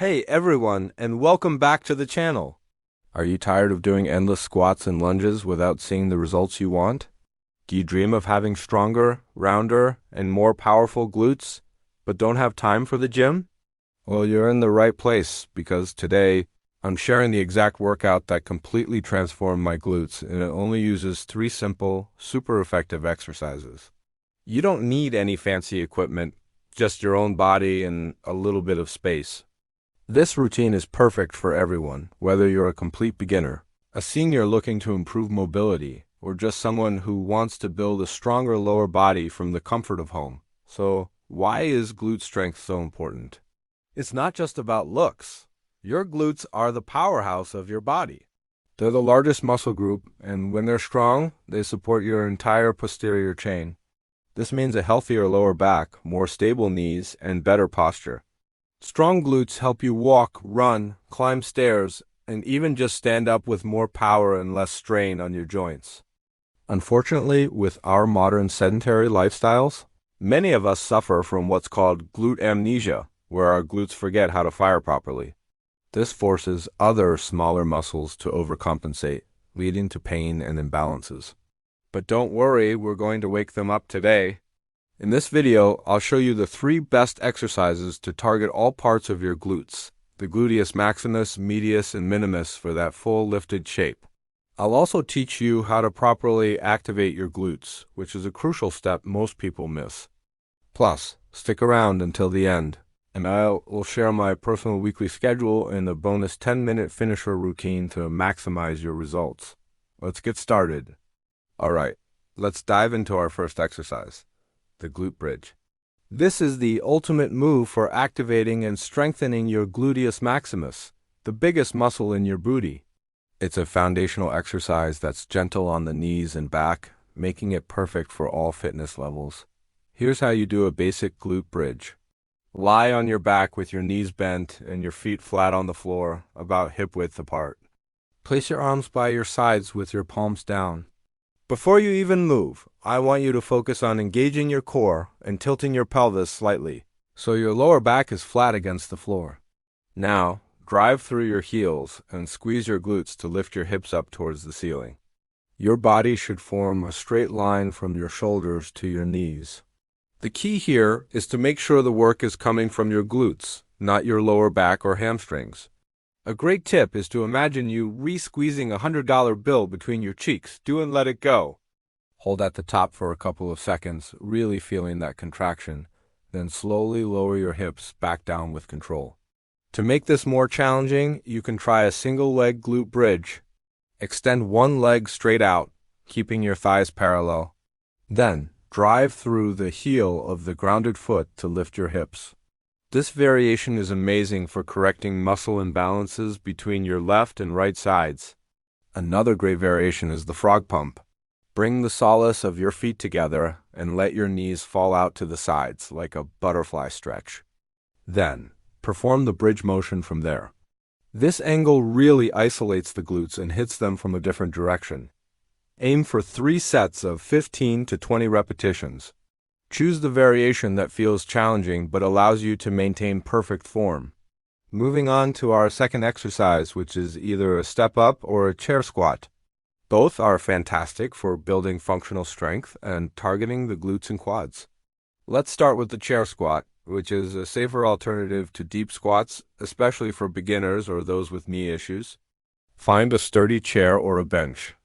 Hey everyone, and welcome back to the channel. Are you tired of doing endless squats and lunges without seeing the results you want? Do you dream of having stronger, rounder, and more powerful glutes, but don't have time for the gym? Well, you're in the right place because today I'm sharing the exact workout that completely transformed my glutes, and it only uses 3 simple, super effective exercises. You don't need any fancy equipment, just your own body and a little bit of space. This routine is perfect for everyone, whether you're a complete beginner, a senior looking to improve mobility, or just someone who wants to build a stronger lower body from the comfort of home. So, why is glute strength so important? It's not just about looks. Your glutes are the powerhouse of your body. They're the largest muscle group, and when they're strong, they support your entire posterior chain. This means a healthier lower back, more stable knees, and better posture. Strong glutes help you walk, run, climb stairs, and even just stand up with more power and less strain on your joints. Unfortunately, with our modern sedentary lifestyles, many of us suffer from what's called glute amnesia, where our glutes forget how to fire properly. This forces other smaller muscles to overcompensate, leading to pain and imbalances. But don't worry, we're going to wake them up today. In this video, I'll show you the 3 best exercises to target all parts of your glutes, the gluteus maximus, medius, and minimus for that full lifted shape. I'll also teach you how to properly activate your glutes, which is a crucial step most people miss. Plus, stick around until the end, and I will share my personal weekly schedule and a bonus 10-minute finisher routine to maximize your results. Let's get started. Alright, let's dive into our first exercise. The glute bridge. This is the ultimate move for activating and strengthening your gluteus maximus, the biggest muscle in your booty. It's a foundational exercise that's gentle on the knees and back, making it perfect for all fitness levels. Here's how you do a basic glute bridge. Lie on your back with your knees bent and your feet flat on the floor, about hip width apart. Place your arms by your sides with your palms down. Before you even move, I want you to focus on engaging your core and tilting your pelvis slightly, so your lower back is flat against the floor. Now, drive through your heels and squeeze your glutes to lift your hips up towards the ceiling. Your body should form a straight line from your shoulders to your knees. The key here is to make sure the work is coming from your glutes, not your lower back or hamstrings. A great tip is to imagine you re-squeezing a $100 bill between your cheeks. Do and let it go. Hold at the top for a couple of seconds, really feeling that contraction. Then slowly lower your hips back down with control. To make this more challenging, you can try a single leg glute bridge. Extend one leg straight out, keeping your thighs parallel. Then, drive through the heel of the grounded foot to lift your hips. This variation is amazing for correcting muscle imbalances between your left and right sides. Another great variation is the frog pump. Bring the solace of your feet together and let your knees fall out to the sides like a butterfly stretch. Then, perform the bridge motion from there. This angle really isolates the glutes and hits them from a different direction. Aim for 3 sets of 15 to 20 repetitions. Choose the variation that feels challenging but allows you to maintain perfect form. Moving on to our second exercise, which is either a step up or a chair squat. Both are fantastic for building functional strength and targeting the glutes and quads. Let's start with the chair squat, which is a safer alternative to deep squats, especially for beginners or those with knee issues. Find a sturdy chair or a bench.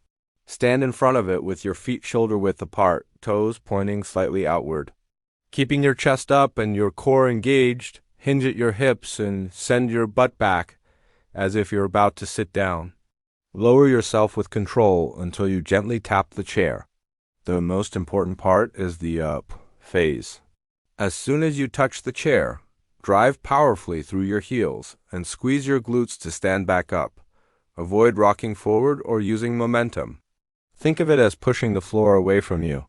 Stand in front of it with your feet shoulder width apart, toes pointing slightly outward. Keeping your chest up and your core engaged, hinge at your hips and send your butt back as if you're about to sit down. Lower yourself with control until you gently tap the chair. The most important part is the up phase. As soon as you touch the chair, drive powerfully through your heels and squeeze your glutes to stand back up. Avoid rocking forward or using momentum. Think of it as pushing the floor away from you.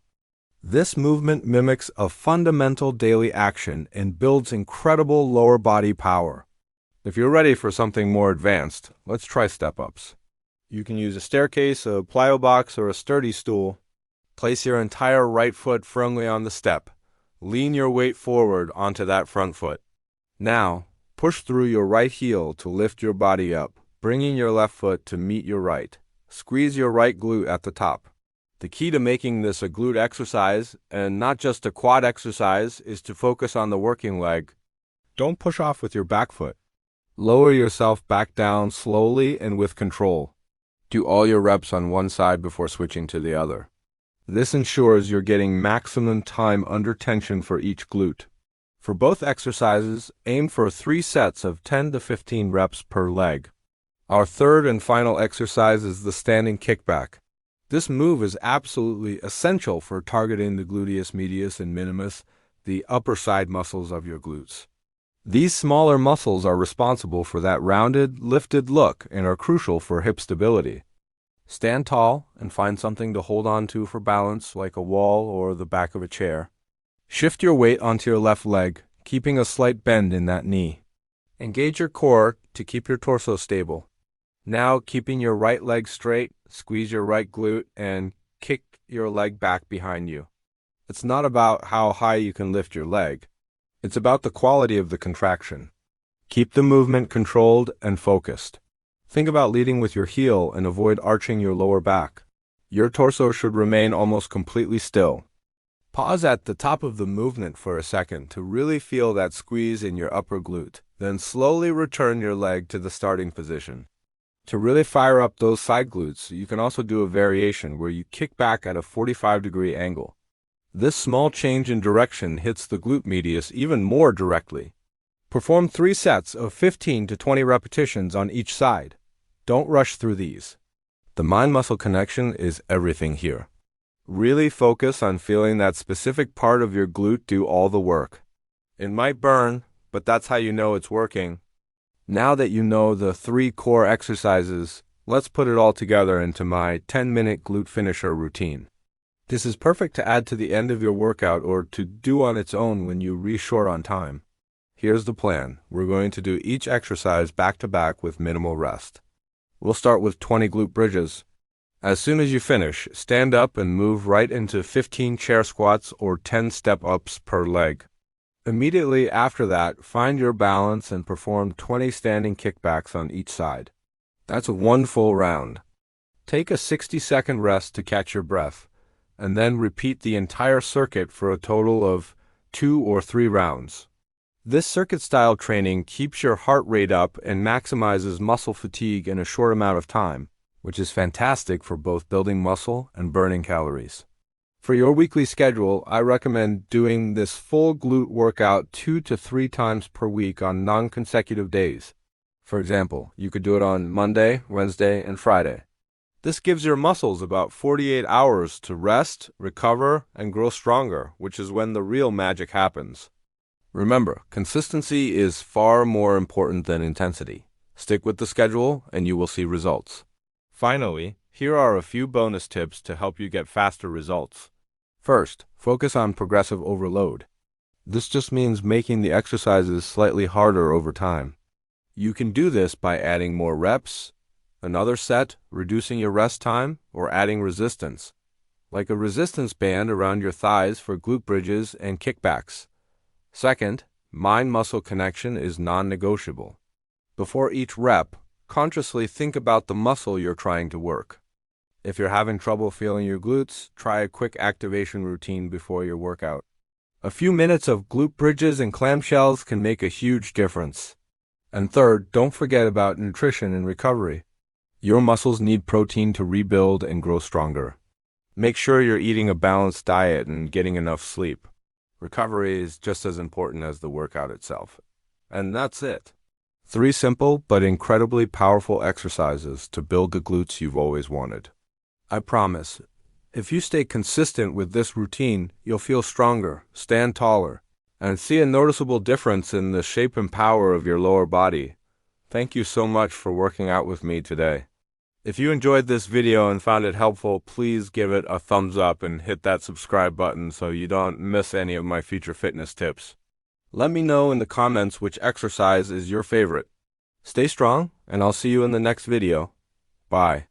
This movement mimics a fundamental daily action and builds incredible lower body power. If you're ready for something more advanced, let's try step-ups. You can use a staircase, a plyo box, or a sturdy stool. Place your entire right foot firmly on the step. Lean your weight forward onto that front foot. Now, Push through your right heel to lift your body up, bringing your left foot to meet your right. Squeeze your right glute at the top. The key to making this a glute exercise, and not just a quad exercise, is to focus on the working leg. Don't push off with your back foot. Lower yourself back down slowly and with control. Do all your reps on one side before switching to the other. This ensures you're getting maximum time under tension for each glute. For both exercises, aim for 3 sets of 10 to 15 reps per leg. Our third and final exercise is the standing kickback. This move is absolutely essential for targeting the gluteus medius and minimus, the upper side muscles of your glutes. These smaller muscles are responsible for that rounded, lifted look and are crucial for hip stability. Stand tall and find something to hold on to for balance, like a wall or the back of a chair. Shift your weight onto your left leg, keeping a slight bend in that knee. Engage your core to keep your torso stable. Now, keeping your right leg straight, squeeze your right glute and kick your leg back behind you. It's not about how high you can lift your leg. It's about the quality of the contraction. Keep the movement controlled and focused. Think about leading with your heel and avoid arching your lower back. Your torso should remain almost completely still. Pause at the top of the movement for a second to really feel that squeeze in your upper glute. Then slowly return your leg to the starting position. To really fire up those side glutes, you can also do a variation where you kick back at a 45-degree angle. This small change in direction hits the glute medius even more directly. Perform 3 sets of 15 to 20 repetitions on each side. Don't rush through these. The mind-muscle connection is everything here. Really focus on feeling that specific part of your glute do all the work. It might burn, but that's how you know it's working. Now that you know the 3 core exercises, let's put it all together into my 10-minute glute finisher routine. This is perfect to add to the end of your workout or to do on its own when you re-short on time. Here's the plan. We're going to do each exercise back-to-back with minimal rest. We'll start with 20 glute bridges. As soon as you finish, stand up and move right into 15 chair squats or 10 step-ups per leg. Immediately after that, find your balance and perform 20 standing kickbacks on each side. That's 1 full round. Take a 60-second rest to catch your breath, and then repeat the entire circuit for a total of 2 or 3 rounds. This circuit-style training keeps your heart rate up and maximizes muscle fatigue in a short amount of time, which is fantastic for both building muscle and burning calories. For your weekly schedule, I recommend doing this full glute workout 2 to 3 times per week on non-consecutive days. For example, you could do it on Monday, Wednesday, and Friday. This gives your muscles about 48 hours to rest, recover, and grow stronger, which is when the real magic happens. Remember, consistency is far more important than intensity. Stick with the schedule, and you will see results. Finally, here are a few bonus tips to help you get faster results. First, focus on progressive overload. This just means making the exercises slightly harder over time. You can do this by adding more reps, another set, reducing your rest time, or adding resistance, like a resistance band around your thighs for glute bridges and kickbacks. Second, mind-muscle connection is non-negotiable. Before each rep, consciously think about the muscle you're trying to work. If you're having trouble feeling your glutes, try a quick activation routine before your workout. A few minutes of glute bridges and clamshells can make a huge difference. And third, don't forget about nutrition and recovery. Your muscles need protein to rebuild and grow stronger. Make sure you're eating a balanced diet and getting enough sleep. Recovery is just as important as the workout itself. And that's it. 3 simple but incredibly powerful exercises to build the glutes you've always wanted. I promise, if you stay consistent with this routine, you'll feel stronger, stand taller, and see a noticeable difference in the shape and power of your lower body. Thank you so much for working out with me today. If you enjoyed this video and found it helpful, please give it a thumbs up and hit that subscribe button so you don't miss any of my future fitness tips. Let me know in the comments which exercise is your favorite. Stay strong, and I'll see you in the next video. Bye.